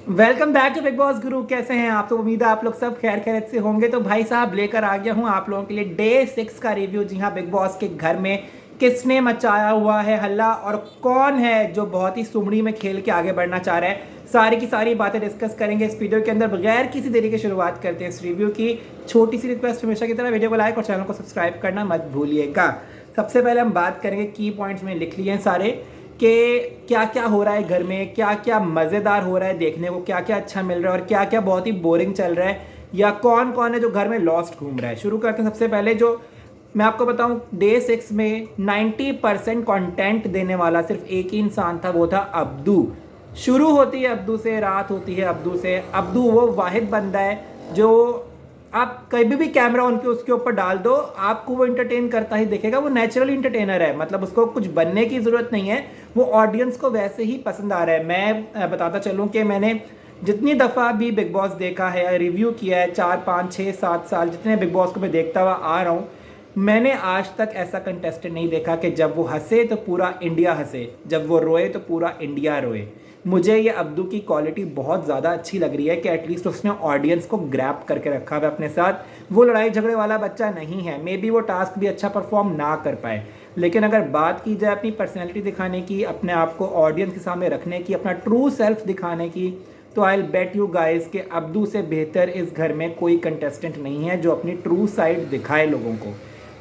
Welcome back to Bigg Boss Guru. कैसे हैं आप? तो उम्मीद है आप लोग सब खैर खैरियत से होंगे। तो भाई साहब लेकर आ गया हूं आप लोगों के लिए डे 6 का रिव्यू। जी हां, बिग बॉस के घर में किसने मचाया हुआ है हल्ला और कौन है जो बहुत ही सुमड़ी में खेल के आगे बढ़ना चाह रहा है, सारी की सारी बातें डिस्कस करेंगे इस वीडियो के अंदर। बगैर किसी देरी के शुरुआत करते हैं इस रिव्यू की। छोटी सी रिक्वेस्ट हमेशा की तरह, वीडियो को लाइक और चैनल को सब्सक्राइब करना मत भूलिएगा। सबसे पहले हम बात करेंगे, की पॉइंट्स में लिख लिए हैं सारे, कि क्या क्या हो रहा है घर में, क्या क्या मज़ेदार हो रहा है देखने को, क्या क्या अच्छा मिल रहा है और क्या क्या बहुत ही बोरिंग चल रहा है, या कौन कौन है जो घर में लॉस्ट घूम रहा है। शुरू करते हैं। सबसे पहले जो मैं आपको बताऊं, डे 6 में 90% कंटेंट देने वाला सिर्फ एक ही इंसान था, वो था अब्दू। शुरू होती है अब्दू से, रात होती है अब्दू से। अब्दू वो वाहिद बंदा है जो आप कभी भी कैमरा उनके उसके ऊपर डाल दो, आपको वो इंटरटेन करता ही दिखेगा। वो नेचुरल इंटरटेनर है, मतलब उसको कुछ बनने की ज़रूरत नहीं है, वो ऑडियंस को वैसे ही पसंद आ रहा है। मैं बताता चलूँ कि मैंने जितनी दफ़ा भी बिग बॉस देखा है या रिव्यू किया है, 4 5 6 7 साल जितने बिग बॉस को मैं देखता हुआ आ रहा हूँ, मैंने आज तक ऐसा कंटेस्टेंट नहीं देखा कि जब वो हंसे तो पूरा इंडिया हंसे, जब वो रोए तो पूरा इंडिया रोए। मुझे ये अब्दू की क्वालिटी बहुत ज़्यादा अच्छी लग रही है कि एटलीस्ट उसने ऑडियंस को ग्रैब करके रखा है अपने साथ। वो लड़ाई झगड़े वाला बच्चा नहीं है। मे बी वो टास्क भी अच्छा परफॉर्म ना कर पाए, लेकिन अगर बात की जाए अपनी पर्सनैलिटी दिखाने की, अपने आप को ऑडियंस के सामने रखने की, अपना ट्रू सेल्फ दिखाने की, तो I will bet you guys कि अब्दू से बेहतर इस घर में कोई कंटेस्टेंट नहीं है जो अपनी ट्रू साइड दिखाए लोगों को।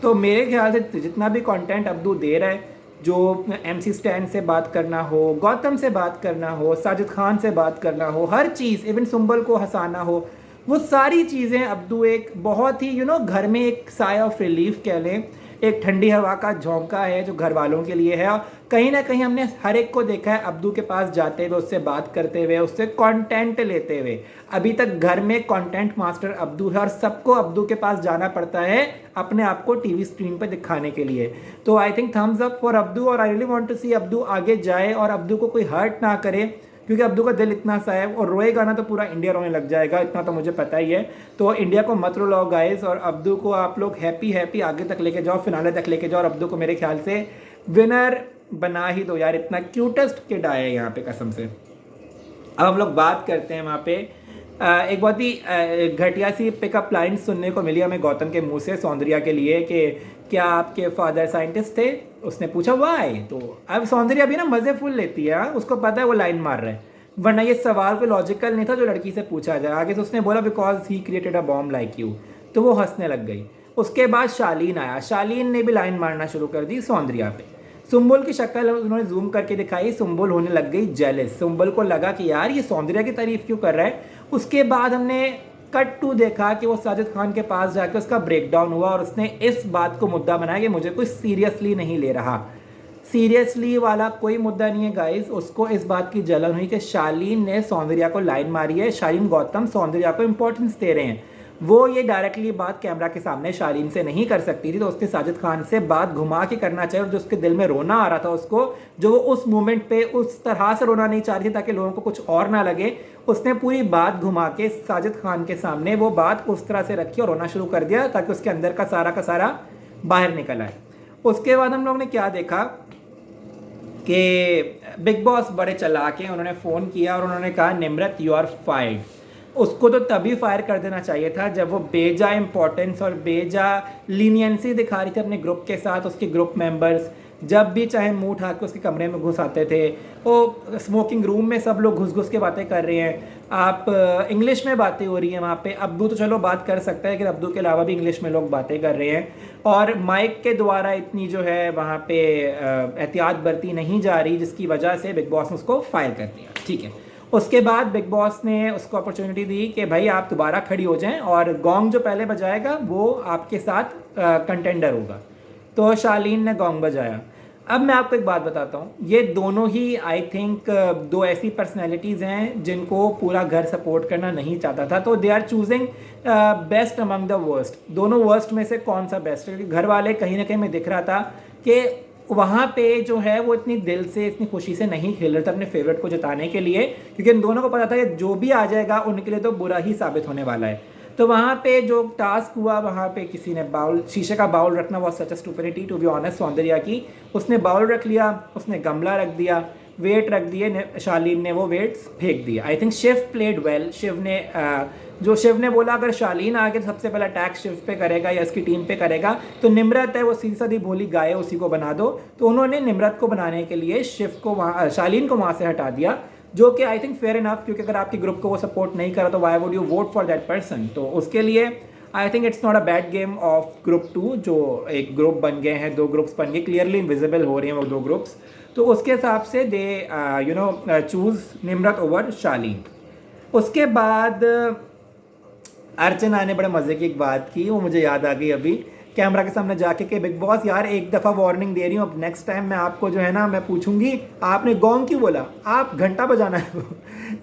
तो मेरे ख्याल से जितना भी कंटेंट अब्दू दे रहा है, जो एमसी स्टैन से बात करना हो, गौतम से बात करना हो, साजिद खान से बात करना हो, हर चीज़, इवन सुंबल को हंसाना हो, वो सारी चीज़ें अब्दू एक बहुत ही घर में एक साय ऑफ रिलीफ कह लें, एक ठंडी हवा का झोंका है जो घर वालों के लिए है। और कहीं ना कहीं हमने हर एक को देखा है अब्दू के पास जाते हुए, उससे बात करते हुए, उससे कंटेंट लेते हुए। अभी तक घर में कंटेंट मास्टर अब्दू है और सबको अब्दू के पास जाना पड़ता है अपने आप को टीवी स्क्रीन पर दिखाने के लिए। तो I think thumbs up for Abdu, और I really want to see Abdu आगे जाए और अब्दू को कोई हर्ट ना करे, क्योंकि अब्दू का दिल इतना सा है, और रोएगा ना तो पूरा इंडिया रोने लग जाएगा, इतना तो मुझे पता ही है। तो इंडिया को मत रुलाओ गाइस, और अब्दू को आप लोग हैप्पी हैप्पी आगे तक लेके जाओ, फिनाले तक लेके जाओ, और अब्दू को मेरे ख्याल से विनर बना ही दो यार। इतना क्यूटेस्ट किड आया है यहाँ पे कसम से। अब हम लोग बात करते हैं वहाँ पे एक बहुत ही घटिया सी पिकअप लाइन सुनने को मिली हमें गौतम के मुंह से सौंदर्या के लिए, कि क्या आपके फादर साइंटिस्ट थे? उसने पूछा वाई। तो अब सौंदर्या भी ना मज़े फुल लेती है, उसको पता है वो लाइन मार रहा है, वरना ये सवाल कोई लॉजिकल नहीं था जो लड़की से पूछा जाए। आगे से उसने बोला because he created a bomb like you, तो वो हंसने लग गई। उसके बाद शालीन आया, शालीन ने भी लाइन मारना शुरू कर दी सौंदर्या पे। सुंबुल की शक्ल उन्होंने जूम करके दिखाई, सुंबुल होने लग गई जेलस। सुंबुल को लगा कि यार ये सौंदर्या की तारीफ क्यों कर रहा है। उसके बाद हमने कट टू देखा कि वो साजिद खान के पास जाकर उसका ब्रेकडाउन हुआ और उसने इस बात को मुद्दा बनाया कि मुझे कोई सीरियसली नहीं ले रहा। सीरियसली वाला कोई मुद्दा नहीं है गाइस। उसको इस बात की जलन हुई कि शालीन ने सौंदर्या को लाइन मारी है, शालीन गौतम सौंदर्या को इंपॉर्टेंस दे रहे हैं। वो ये डायरेक्टली बात कैमरा के सामने शालीन से नहीं कर सकती थी, तो उसने साजिद खान से बात घुमा के करना चाहिए। और जो उसके दिल में रोना आ रहा था उसको, जो वो उस मोमेंट पे उस तरह से रोना नहीं चाह रही थी ताकि लोगों को कुछ और ना लगे, उसने पूरी बात घुमा के साजिद खान के सामने वो बात उस तरह से रखी और रोना शुरू कर दिया ताकि उसके अंदर का सारा बाहर निकल आए। उसके बाद हम लोग ने क्या देखा कि बिग बॉस बड़े चालाक हैं। उन्होंने फ़ोन किया और उन्होंने कहा निम्रत यू आर फायर्ड। उसको तो तभी फायर कर देना चाहिए था जब वो बेजा इंपॉर्टेंस और बेजा लीनियंसी दिखा रही थी अपने ग्रुप के साथ। उसके ग्रुप मेंबर्स जब भी चाहे मुंह उठा के उसके कमरे में घुस आते थे। वो स्मोकिंग रूम में सब लोग घुस घुस के बातें कर रहे हैं, आप इंग्लिश में बातें हो रही हैं वहाँ पे। अब्दू तो चलो बात कर सकता है कि अब्दू के अलावा भी इंग्लिश में लोग बातें कर रहे हैं, और माइक के द्वारा इतनी जो है वहाँ पे एहतियात बरती नहीं जा रही, जिसकी वजह से बिग बॉस ने उसको फायर कर दिया। ठीक है, उसके बाद बिग बॉस ने उसको अपॉर्चुनिटी दी कि भाई आप दोबारा खड़ी हो जाएं और गोंग जो पहले बजाएगा वो आपके साथ कंटेंडर होगा। तो शालीन ने गोंग बजाया। अब मैं आपको एक बात बताता हूँ, ये दोनों ही आई थिंक दो ऐसी पर्सनैलिटीज़ हैं जिनको पूरा घर सपोर्ट करना नहीं चाहता था, तो they are choosing best among the worst. दोनों वर्स्ट में से कौन सा बेस्ट है, क्योंकि घर वाले कहीं ना कहीं मैं दिख रहा था कि वहाँ पे जो है वो इतनी दिल से इतनी खुशी से नहीं खेल रहे थे अपने फेवरेट को जिताने के लिए, क्योंकि इन दोनों को पता था कि जो भी आ जाएगा उनके लिए तो बुरा ही साबित होने वाला है। तो वहाँ पे जो टास्क हुआ, वहाँ पे किसी ने बाउल, शीशे का बाउल रखना, वो such stupidity to be honest Soundarya की। उसने बाउल रख लिया, उसने गमला रख दिया, वेट रख दिए, शालीन ने वो वेट्स फेंक दिए। I think Shiv played well. Shiv ने बोला अगर शालीन आगे तो सबसे पहला अटैक शिव पे करेगा या इसकी टीम पे करेगा, तो निम्रत है वो सीधी साधी भोली गाय है, उसी को बना दो। तो उन्होंने निम्रत को बनाने के लिए शालीन को वहाँ से हटा दिया, जो कि आई थिंक फेयर इनफ, क्योंकि अगर आपके ग्रुप को वो सपोर्ट नहीं करा तो why would you won't for that person. तो उसके लिए I think it's not a bad game of group 2, जो एक ग्रुप बन गए हैं, 2 ग्रुप्स बन गए, क्लियरली विजिबल हो रही हैं वो 2 ग्रुप्स। तो उसके हिसाब से दे चूज निम्रत ओवर शालीन। उसके बाद अर्चना ने बड़े मज़े की एक बात की, वो मुझे याद आ गई अभी कैमरा के सामने जाके कि बिग बॉस यार एक दफ़ा वार्निंग दे रही हूँ, अब नेक्स्ट टाइम मैं आपको जो है ना मैं पूछूंगी आपने गोंग क्यों बोला, आप घंटा बजाना है।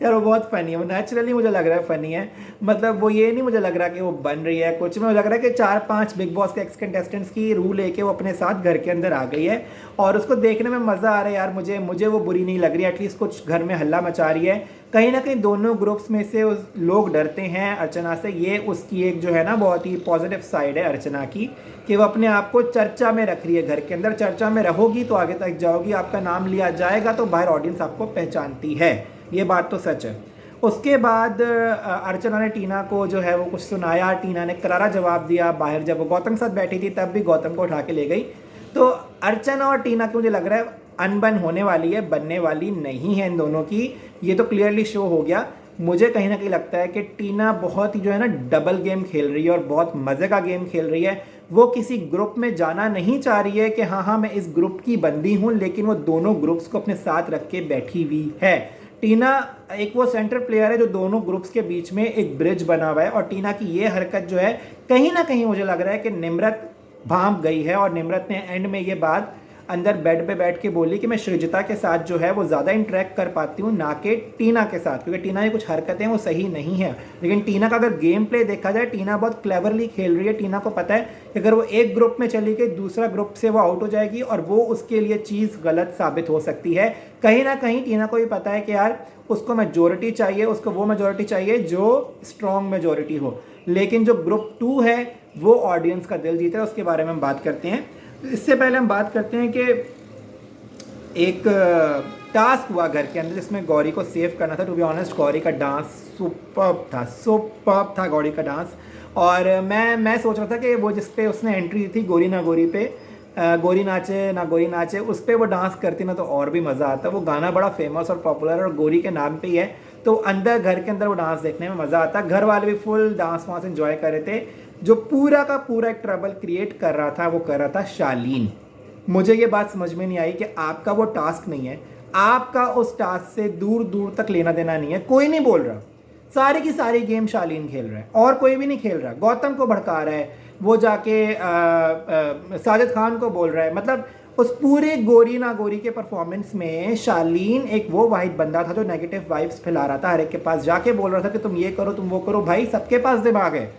यार वो बहुत फ़नी है, वो नेचुरली मुझे लग रहा है फ़नी है। मतलब वो ये नहीं मुझे लग रहा कि वो बन रही है कुछ, मुझे लग रहा है कि 4-5 बिग बॉस के एक्स कंटेस्टेंट्स की रूल लेके वो अपने साथ घर के अंदर आ गई है और उसको देखने में मज़ा आ रहा है। यार मुझे वो बुरी नहीं लग रही, एटलीस्ट कुछ घर में हल्ला मचा रही है। कहीं ना कहीं दोनों ग्रुप्स में से लोग डरते हैं अर्चना से, ये उसकी एक जो है ना बहुत ही पॉजिटिव साइड है अर्चना की, कि वो अपने आप को चर्चा में रख रही है घर के अंदर। चर्चा में रहोगी तो आगे तक जाओगी, आपका नाम लिया जाएगा तो बाहर ऑडियंस आपको पहचानती है, ये बात तो सच है। उसके बाद अर्चना ने टीना को जो है वो कुछ सुनाया, टीना ने करारा जवाब दिया। बाहर जब वो गौतम के साथ बैठी थी तब भी गौतम को उठा के ले गई। तो अर्चना और टीना की मुझे लग रहा है अनबन होने वाली है, बनने वाली नहीं है इन दोनों की, ये तो क्लियरली शो हो गया। मुझे कहीं ना कहीं लगता है कि टीना बहुत ही जो है ना डबल गेम खेल रही है और बहुत मज़े का गेम खेल रही है। वो किसी ग्रुप में जाना नहीं चाह रही है कि हाँ मैं इस ग्रुप की बंदी हूँ, लेकिन वो दोनों ग्रुप्स को अपने साथ रख के बैठी हुई है। टीना एक वो सेंटर प्लेयर है जो दोनों ग्रुप्स के बीच में एक ब्रिज बना हुआ है, और टीना की ये हरकत जो है कहीं ना कहीं मुझे लग रहा है कि निम्रत भांप गई है, और निम्रत ने एंड में ये बात अंदर बेड पे बैठ के बोली कि मैं सृजिता के साथ जो है वो ज़्यादा इंटरेक्ट कर पाती हूँ ना कि टीना के साथ, क्योंकि टीना की कुछ हरकतें वो सही नहीं है। लेकिन टीना का अगर गेम प्ले देखा जाए, टीना बहुत क्लेवरली खेल रही है। टीना को पता है कि अगर वो एक ग्रुप में चली गई दूसरा ग्रुप से वो आउट हो जाएगी और वो उसके लिए चीज़ गलत साबित हो सकती है। कहीं ना कहीं टीना को भी पता है कि यार उसको मेजोरिटी चाहिए, उसको वो मेजोरिटी चाहिए जो स्ट्रॉन्ग मेजोरिटी हो। लेकिन जो ग्रुप 2 है वो ऑडियंस का दिल जीता है, उसके बारे में हम बात करते हैं। इससे पहले हम बात करते हैं कि एक टास्क हुआ घर के अंदर जिसमें गौरी को सेव करना था। टू बी ऑनेस्ट गौरी का डांस सुपर्ब था गौरी का डांस। और मैं सोच रहा था कि वो जिस पे उसने एंट्री दी थी गोरी ना गोरी पे, गोरी नाचे ना गोरी नाचे, उस पर वो डांस करती ना तो और भी मज़ा आता। वो गाना बड़ा फेमस और पॉपुलर और गोरी के नाम पे ही है, तो अंदर घर के अंदर वो डांस देखने में मज़ा आता। घर वाले भी फुल डांस वांस एंजॉय कर रहे थे। जो पूरा का पूरा एक ट्रबल क्रिएट कर रहा था वो कर रहा था शालीन। मुझे ये बात समझ में नहीं आई कि आपका वो टास्क नहीं है, आपका उस टास्क से दूर दूर तक लेना देना नहीं है। कोई नहीं बोल रहा, सारी की सारी गेम शालीन खेल रहा है और कोई भी नहीं खेल रहा। गौतम को भड़का रहा है, वो जाके साजिद खान को बोल रहा है। मतलब उस पूरे गोरी ना गोरी के परफॉर्मेंस में शालीन एक वो वाहिद बंदा था जो नेगेटिव वाइब्स फैला रहा था, हर एक के पास जाके बोल रहा था कि तुम ये करो तुम वो करो। भाई सबके पास दिमाग है,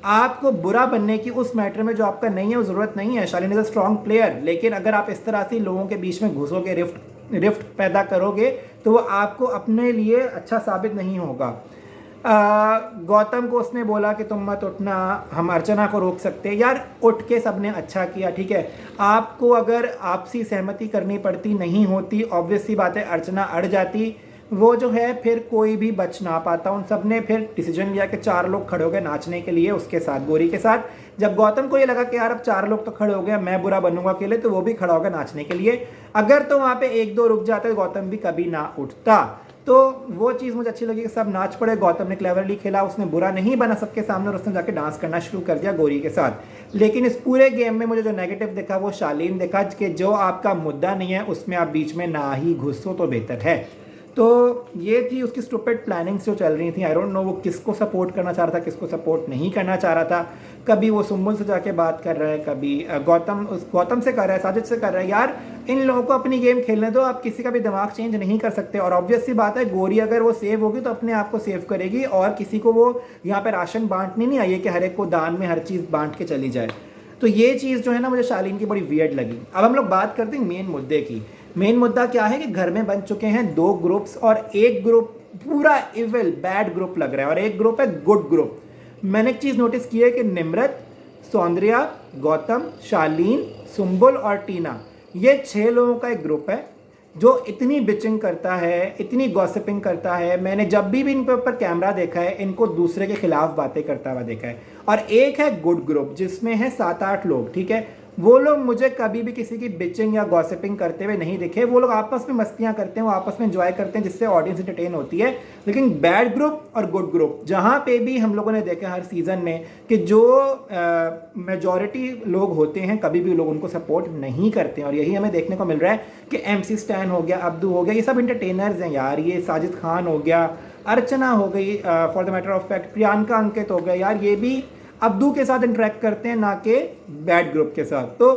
आपको बुरा बनने की उस मैटर में जो आपका नहीं है वो ज़रूरत नहीं है। शालीन इज़ अ स्ट्रॉन्ग प्लेयर, लेकिन अगर आप इस तरह से लोगों के बीच में घुसोगे, रिफ्ट पैदा करोगे, तो वो आपको अपने लिए अच्छा साबित नहीं होगा। गौतम को उसने बोला कि तुम मत उठना, हम अर्चना को रोक सकते हैं। यार उठ के सबने अच्छा किया, ठीक है। आपको अगर आपसी सहमति करनी पड़ती, नहीं होती, ऑब्वियस सी बात है अर्चना अड़ जाती, वो जो है फिर कोई भी बच ना पाता। उन सब ने फिर डिसीजन लिया कि 4 लोग खड़े हो गए नाचने के लिए उसके साथ, गोरी के साथ। जब गौतम को ये लगा कि यार अब 4 लोग तो खड़े हो गए, मैं बुरा बनूंगा अकेले, तो वो भी खड़ा हो गया नाचने के लिए। अगर तो वहाँ पे 1-2 रुक जाते गौतम भी कभी ना उठता। तो वो चीज़ मुझे अच्छी लगी कि सब नाच पड़े। गौतम ने क्लेवरली खेला, उसने बुरा नहीं बना सबके सामने और उसने जाके डांस करना शुरू कर दिया गोरी के साथ। लेकिन इस पूरे गेम में मुझे जो नेगेटिव दिखा वो शालीन दिखा, कि जो आपका मुद्दा नहीं है उसमें आप बीच में ना ही घुसो तो बेहतर है। तो ये थी उसकी स्टूपिड प्लानिंग्स जो चल रही थी। आई डोंट नो वो किसको सपोर्ट करना चाह रहा था, किसको सपोर्ट नहीं करना चाह रहा था। कभी वो सुम्बुल से जाके बात कर रहा है, कभी गौतम से कर रहा है, साजिद से कर रहा है। यार इन लोगों को अपनी गेम खेलने दो, आप किसी का भी दिमाग चेंज नहीं कर सकते। और ऑब्वियस सी बात है गोरी अगर वो सेव होगी तो अपने आप को सेव करेगी, और किसी को वो यहाँ पे राशन बांटने नहीं आई है कि हर एक को दान में हर चीज़ बांट के चली जाए। तो ये चीज़ जो है ना मुझे शालीन की बड़ी वियर्ड लगी। अब हम लोग बात करते हैं मेन मुद्दे की। मेन मुद्दा क्या है कि घर में बन चुके हैं 2 ग्रुप्स, और एक ग्रुप पूरा इविल बैड ग्रुप लग रहा है और एक ग्रुप है गुड ग्रुप। मैंने एक चीज़ नोटिस की है कि निम्रत, सौंदर्या, गौतम, शालीन, सुम्बुल और टीना, ये 6 लोगों का एक ग्रुप है। जो इतनी बिचिंग करता है, इतनी गॉसिपिंग करता है। मैंने जब भी इन पे ऊपर कैमरा देखा है, इनको दूसरे के खिलाफ बातें करता हुआ देखा है। और एक है गुड ग्रुप जिसमें है 7-8 लोग, ठीक है। वो लोग मुझे कभी भी किसी की बिचिंग या गॉसिपिंग करते हुए नहीं दिखे। वो लोग आपस में मस्तियां करते हैं, वो आपस में एंजॉय करते हैं, जिससे ऑडियंस एंटरटेन होती है। लेकिन बैड ग्रुप और गुड ग्रुप जहाँ पे भी हम लोगों ने देखा हर सीजन में कि जो मेजॉरिटी लोग होते हैं, कभी भी लोग उनको सपोर्ट नहीं करते हैं। और यही हमें देखने को मिल रहा है कि MC स्टैन हो गया, अब्दू हो गया, ये सब इंटरटेनर्स हैं यार। ये साजिद खान हो गया, अर्चना हो गई, for the matter of fact Priyanka Ankit हो गया यार, ये भी अब्दू के साथ इंटरेक्ट करते हैं, ना कि बैड ग्रुप के साथ। तो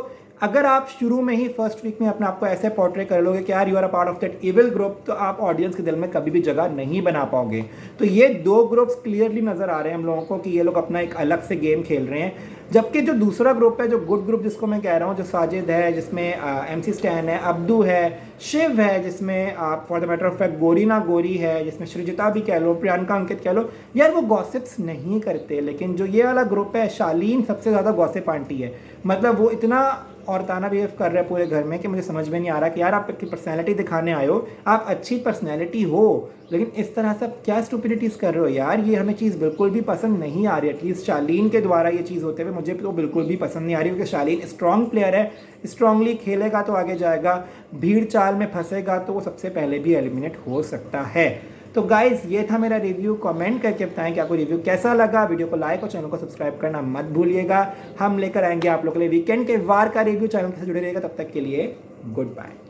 अगर आप शुरू में ही फर्स्ट वीक में अपने आप को ऐसे पोर्ट्रे कर लोगे कि यार you are a part of that evil group, तो आप ऑडियंस के दिल में कभी भी जगह नहीं बना पाओगे। तो ये दो ग्रुप्स क्लियरली नजर आ रहे हैं हम लोगों को कि ये लोग अपना एक अलग से गेम खेल रहे हैं। जबकि जो दूसरा ग्रुप है, जो गुड ग्रुप जिसको मैं कह रहा हूँ, जो साजिद है, जिसमें MC स्टैन है, अब्दू है, शिव है, जिसमें आप for the matter of fact गोरीना गोरी है, जिसमें सृजिता भी कह लो, प्रियंका अंकित कह लो, यार वो गॉसिप्स नहीं करते। लेकिन जो ये वाला ग्रुप है, शालीन सबसे ज़्यादा गॉसिप आंटी है। मतलब वो इतना औरताना बिहेव कर रहे हैं पूरे घर में कि मुझे समझ में नहीं आ रहा कि यार आप अपनी पर्सनैलिटी दिखाने आए हो, आप अच्छी पर्सनैलिटी हो, लेकिन इस तरह से आप क्या स्टूपिडिटीज़ कर रहे हो यार। ये हमें चीज़ बिल्कुल भी पसंद नहीं आ रही। एटलीस्ट शालीन के द्वारा ये चीज़ होते हुए मुझे तो बिल्कुल भी पसंद नहीं आ रही, क्योंकि शालीन स्ट्रॉन्ग प्लेयर है, स्ट्रांगली खेलेगा तो आगे जाएगा, भीड़ चाल में फंसेगा तो वो सबसे पहले भी एलिमिनेट हो सकता है। तो गाइज ये था मेरा रिव्यू। कमेंट करके बताएं कि आपको रिव्यू कैसा लगा। वीडियो को लाइक और चैनल को सब्सक्राइब करना मत भूलिएगा। हम लेकर आएंगे आप लोगों के लिए वीकेंड के वार का रिव्यू। चैनल के साथ जुड़े रहिएगा। तब तक के लिए गुड बाय।